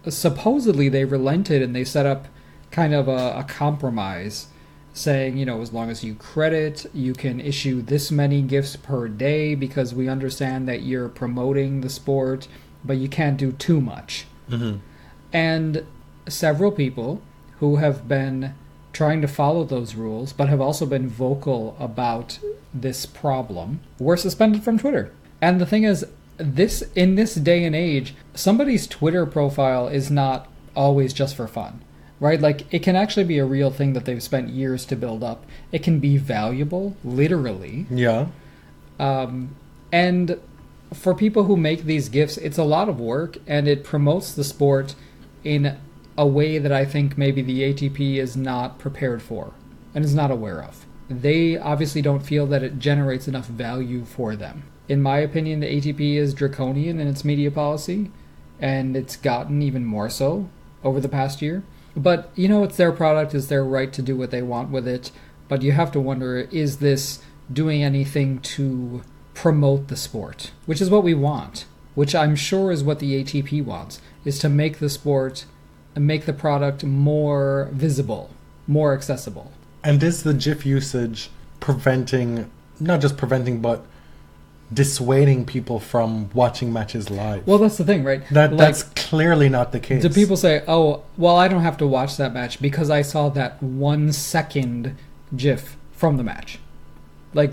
supposedly they relented and they set up kind of a compromise saying, as long as you credit, you can issue this many gifts per day because we understand that you're promoting the sport, but you can't do too much. And several people who have been trying to follow those rules, but have also been vocal about this problem, were suspended from Twitter. And the thing is, in this day and age, somebody's Twitter profile is not always just for fun. Right? Like, it can actually be a real thing that they've spent years to build up. It can be valuable, literally. Yeah. And for people who make these gifts, it's a lot of work, and it promotes the sport in a way that I think maybe the ATP is not prepared for and is not aware of. They obviously don't feel that it generates enough value for them. In my opinion, the ATP is draconian in its media policy, and it's gotten even more so over the past year. But, it's their product, it's their right to do what they want with it. But you have to wonder, is this doing anything to promote the sport? Which is what we want. Which I'm sure is what the ATP wants, is to make the sport and make the product more visible, more accessible. And is the GIF usage not just preventing, but dissuading people from watching matches live? Well, that's the thing, right? That's clearly not the case. Do people say, oh, well, I don't have to watch that match because I saw that 1 second GIF from the match? Like,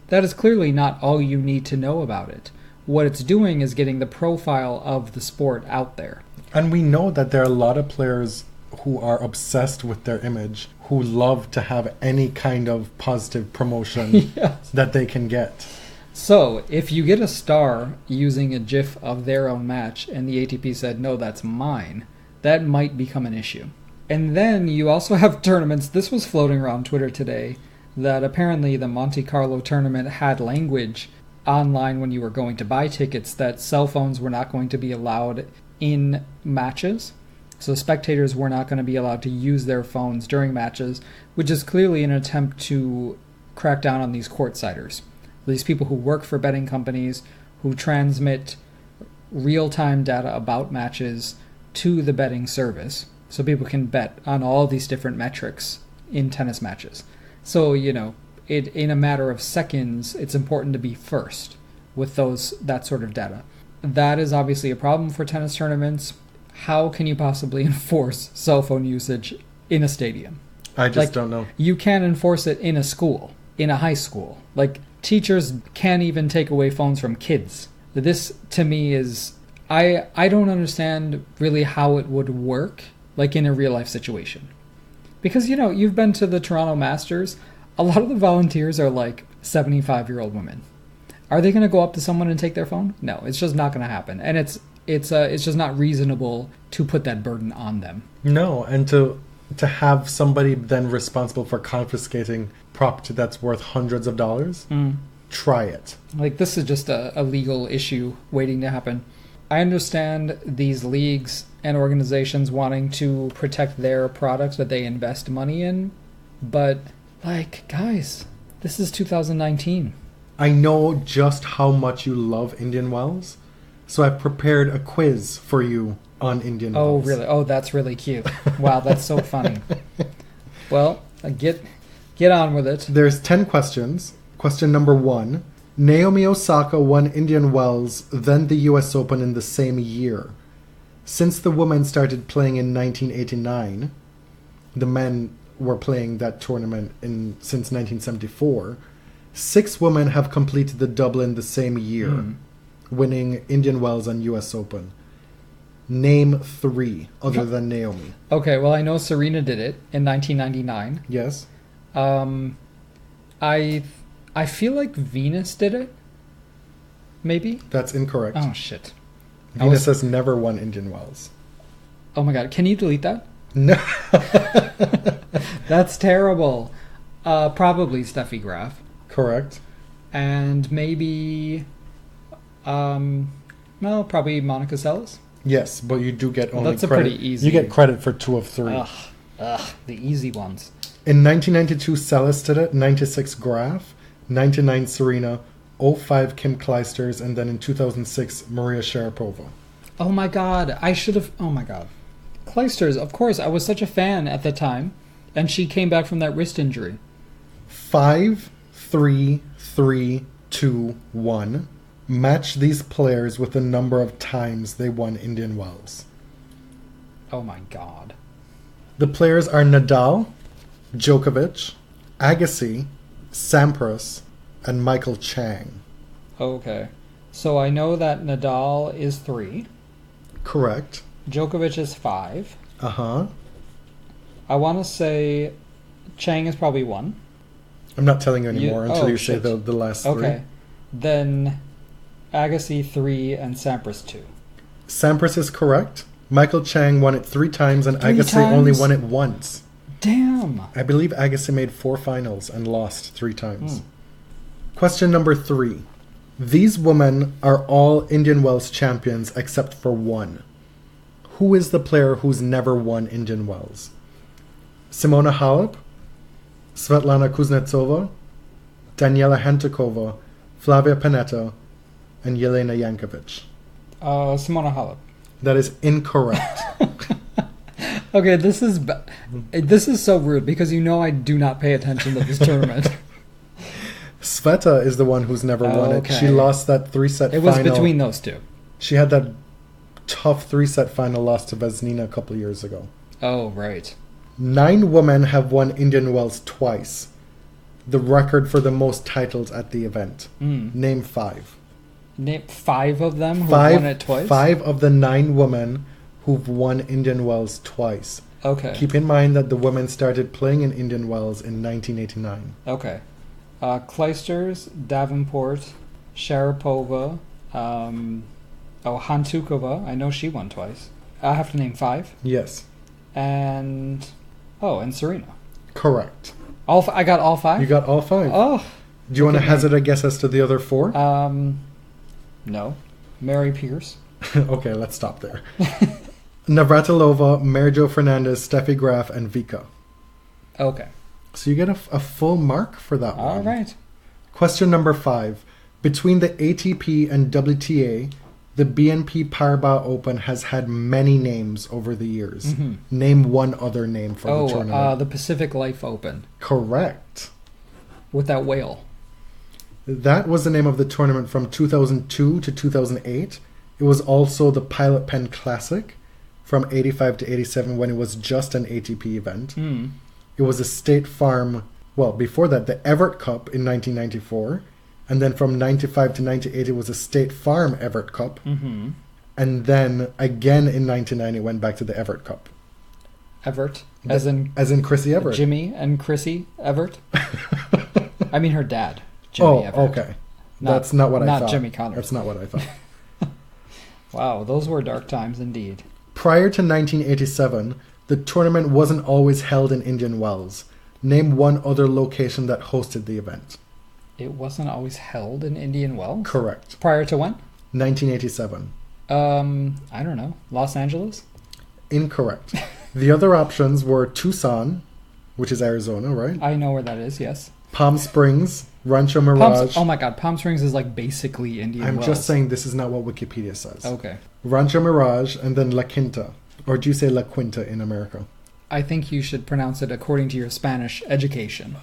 that is clearly not all you need to know about it. What it's doing is getting the profile of the sport out there. And we know that there are a lot of players who are obsessed with their image, who love to have any kind of positive promotion Yes. that they can get. So, if you get a star using a GIF of their own match and the ATP said, no, that's mine, that might become an issue. And then you also have tournaments, this was floating around Twitter today, that apparently the Monte Carlo tournament had language online when you were going to buy tickets that cell phones were not going to be allowed in matches. So spectators were not going to be allowed to use their phones during matches, which is clearly an attempt to crack down on these courtsiders. These people who work for betting companies, who transmit real-time data about matches to the betting service, so people can bet on all these different metrics in tennis matches. So, in a matter of seconds, it's important to be first with that sort of data. That is obviously a problem for tennis tournaments. How can you possibly enforce cell phone usage in a stadium? I just don't know. You can't enforce it in a school, in a high school. Teachers can't even take away phones from kids. This, to me, is... I don't understand really how it would work, in a real-life situation. Because, you've been to the Toronto Masters. A lot of the volunteers are, 75-year-old women. Are they going to go up to someone and take their phone? No, it's just not going to happen. And it's just not reasonable to put that burden on them. No, and to have somebody then responsible for confiscating property that's worth hundreds of dollars, try it. This is just a legal issue waiting to happen. I understand these leagues and organizations wanting to protect their products that they invest money in, but, guys, this is 2019. I know just how much you love Indian Wells, so I've prepared a quiz for you on Indian Wells. Oh, really? Oh, that's really cute. Wow, that's so funny. Well, get on with it. There's 10 questions. Question number 1. Naomi Osaka won Indian Wells, then the US Open in the same year. Since the women started playing in 1989, the men were playing that tournament since 1974, 6 women have completed the double in the same year, winning Indian Wells and US Open. Name 3 other than Naomi. Okay, well, I know Serena did it in 1999. Yes. I feel like Venus did it. Maybe? That's incorrect. Oh, shit. Venus has never won Indian Wells. Oh my god, can you delete that? No. That's terrible. Probably Steffi Graf. Correct. And maybe... probably Monica Seles. Yes, but you do get only that's credit. A pretty easy... You get credit for 2 of 3. Ugh, the easy ones. In 1992, Seles did it. 96, Graf. 99, Serena. 05, Kim Clijsters. And then in 2006, Maria Sharapova. Oh my god, I should have... Oh my god. Clijsters, of course, I was such a fan at the time. And she came back from that wrist injury. 5, 3, 3, 2, 1. Match these players with the number of times they won Indian Wells. Oh my god. The players are Nadal, Djokovic, Agassi, Sampras, and Michael Chang. Okay. So I know that Nadal is 3. Correct. Djokovic is 5. Uh-huh. I want to say Chang is probably 1. I'm not telling you anymore until you say shit. the last 3. Okay. Then Agassi 3 and Sampras 2. Sampras is correct. Michael Chang won it 3 times and 3 Agassi times? only won it once. Damn. I believe Agassi made 4 finals and lost 3 times. Question number 3. These women are all Indian Wells champions except for 1. Who is the player who's never won Indian Wells? Simona Halep, Svetlana Kuznetsova, Daniela Hentekova, Flavia Pennetta, and Jelena Jankovic. Simona Halep. That is incorrect. Okay, this is so rude because I do not pay attention to this tournament. Sveta is the one who's never won it. Okay. She lost that 3-set final. It was between those 2. She had that tough 3-set final loss to Vesnina a couple years ago. Oh, right. 9 women have won Indian Wells twice. The record for the most titles at the event. Name 5. Name 5 of them who won it twice? 5 of the 9 women who've won Indian Wells twice. Okay. Keep in mind that the women started playing in Indian Wells in 1989. Okay. Clijsters, Davenport, Sharapova, Hantukova. I know she won twice. I have to name 5. Yes. And Serena. Correct. I got all 5? You got all 5. Oh. Do you want to hazard a guess as to the other 4? No. Mary Pierce. Okay, let's stop there. Navratilova, Mary-Jo Fernandez, Steffi Graf, and Vika. Okay. So you get a full mark for that one. All right. Question number 5. Between the ATP and WTA, the BNP Paribas Open has had many names over the years. Mm-hmm. Name one other name for the tournament. The Pacific Life Open. Correct. With that whale. That was the name of the tournament from 2002 to 2008. It was also the Pilot Pen Classic from 85 to 87 when it was just an ATP event. Mm. It was a State Farm, well, before that, the Everett Cup in 1994. And then from 95 to 98, it was a State Farm Everett Cup. Mm-hmm. And then again in 99, it went back to the Everett Cup. Everett? As in Chrissy Everett. Jimmy and Chrissy Everett? I mean her dad, Jimmy Everett. Okay. That's not what I thought. Not Jimmy Connors. That's not what I thought. Wow, those were dark times indeed. Prior to 1987, the tournament wasn't always held in Indian Wells. Name one other location that hosted the event. It wasn't always held in Indian Wells? Correct. Prior to when? 1987. I don't know. Los Angeles? Incorrect. The other options were Tucson, which is Arizona, right? I know where that is, yes. Palm Springs, Rancho Mirage. Oh my god, Palm Springs is like basically Indian I'm Wells. just saying this is not what Wikipedia says. Okay. Rancho Mirage and then La Quinta. Or do you say La Quinta in America? I think you should pronounce it according to your Spanish education.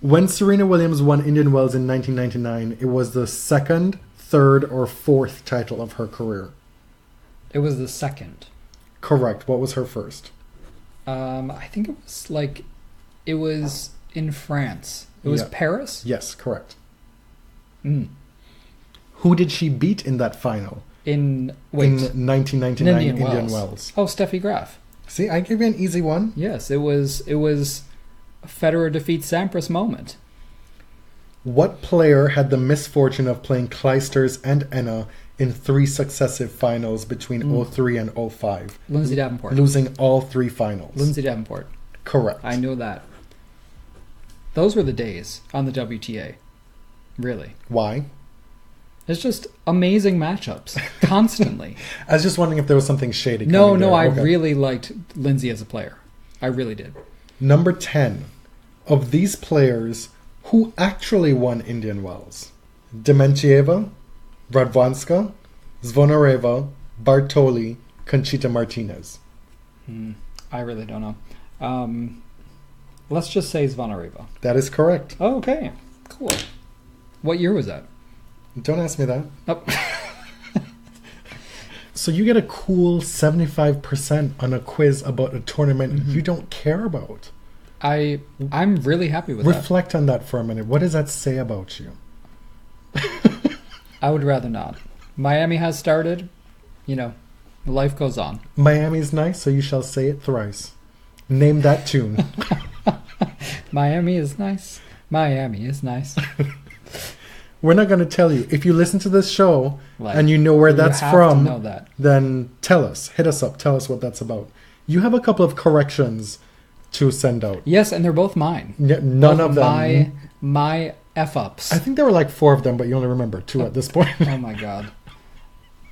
When Serena Williams won Indian Wells in 1999, it was the second, third, or fourth title of her career. It was the second. Correct. What was her first? I think it was in France. It was Paris? Yes, correct. Mm. Who did she beat in that final? In 1999 Indian Wells. Oh, Steffi Graf. See, I gave you an easy one. Yes, it was Federer defeats Sampras moment. What player had the misfortune of playing Clijsters and Enna in 3 successive finals between 03 and 05? Lindsay Davenport. Losing all 3 finals. Lindsay Davenport. Correct. I know that. Those were the days on the WTA. Really. Why? It's just amazing matchups. Constantly. I was just wondering if there was something shady No, coming there. I Okay. really liked Lindsay as a player. I really did. Number 10. Of these players, who actually won Indian Wells? Dementieva, Radwanska, Zvonareva, Bartoli, Conchita Martinez. I really don't know. Let's just say Zvonareva. That is correct. Oh, okay. Cool. What year was that? Don't ask me that. Oh. So you get a cool 75% on a quiz about a tournament you don't care about. I'm really happy with that. Reflect on that for a minute. What does that say about you? I would rather not. Miami has started. Life goes on. Miami's nice, so you shall say it thrice. Name that tune. Miami is nice. Miami is nice. We're not going to tell you. If you listen to this show Like, and you know where that's have from, to know that. then tell us. Hit us up. Tell us what that's about. You have a couple of corrections to send out. Yes, and they're both mine. None of them. My F-ups. I think there were like 4 of them, but you only remember 2 at this point. Oh my god.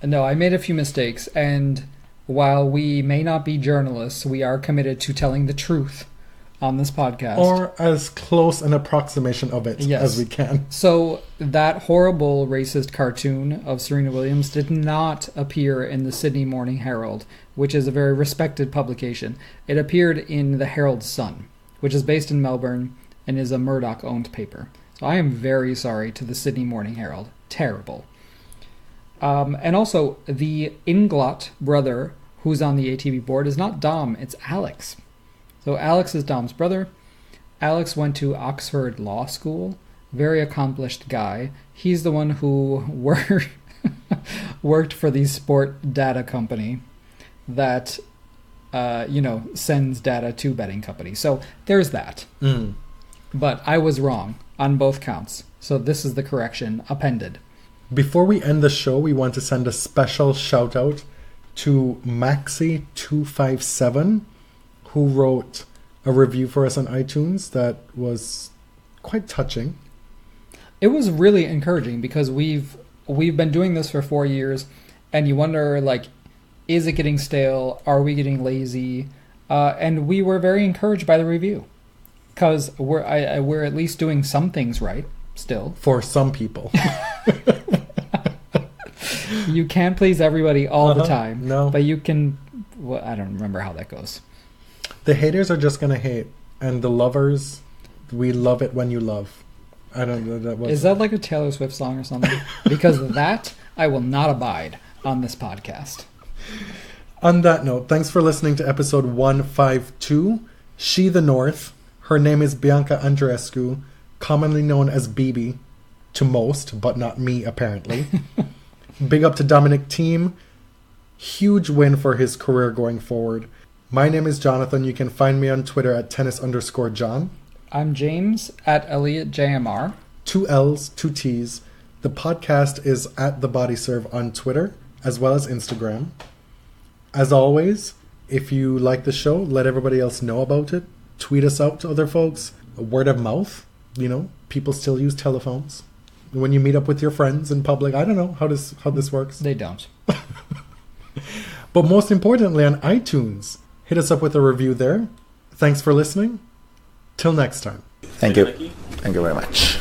No, I made a few mistakes, and while we may not be journalists, we are committed to telling the truth on this podcast. Or as close an approximation of it as we can. So that horrible racist cartoon of Serena Williams did not appear in the Sydney Morning Herald, which is a very respected publication. It appeared in the Herald Sun, which is based in Melbourne and is a Murdoch-owned paper. So I am very sorry to the Sydney Morning Herald. Terrible. And also, the Inglot brother who's on the ATP board is not Dom, it's Alex. So Alex is Dom's brother. Alex went to Oxford Law School. Very accomplished guy. He's the one who worked for the sport data company that, sends data to betting companies. So there's that. But I was wrong on both counts. So this is the correction appended. Before we end the show, we want to send a special shout out to Maxi257, who wrote a review for us on iTunes that was quite touching. It was really encouraging because we've been doing this for 4 years, and you wonder, like, is it getting stale? Are we getting lazy? And we were very encouraged by the review, because we're at least doing some things right still. For some people. You can't please everybody all the time. No. But you can... Well, I don't remember how that goes. The haters are just going to hate. And the lovers, we love it when you love. I don't know. Is that like a Taylor Swift song or something? Because that I will not abide on this podcast. On that note, thanks for listening to episode 152. She the North. Her name is Bianca Andreescu, commonly known as BB to most, but not me, apparently. Big up to Dominic Thiem. Huge win for his career going forward. My name is Jonathan. You can find me on Twitter at tennis_John. I'm James at ElliotJMR. 2 L's, 2 T's. The podcast is at The Body Serve on Twitter, as well as Instagram. As always, if you like the show, let everybody else know about it. Tweet us out to other folks. Word of mouth. You know, people still use telephones. When you meet up with your friends in public, I don't know how this works. They don't. But most importantly, on iTunes, hit us up with a review there. Thanks for listening. Till next time. Thank you. Thank you very much.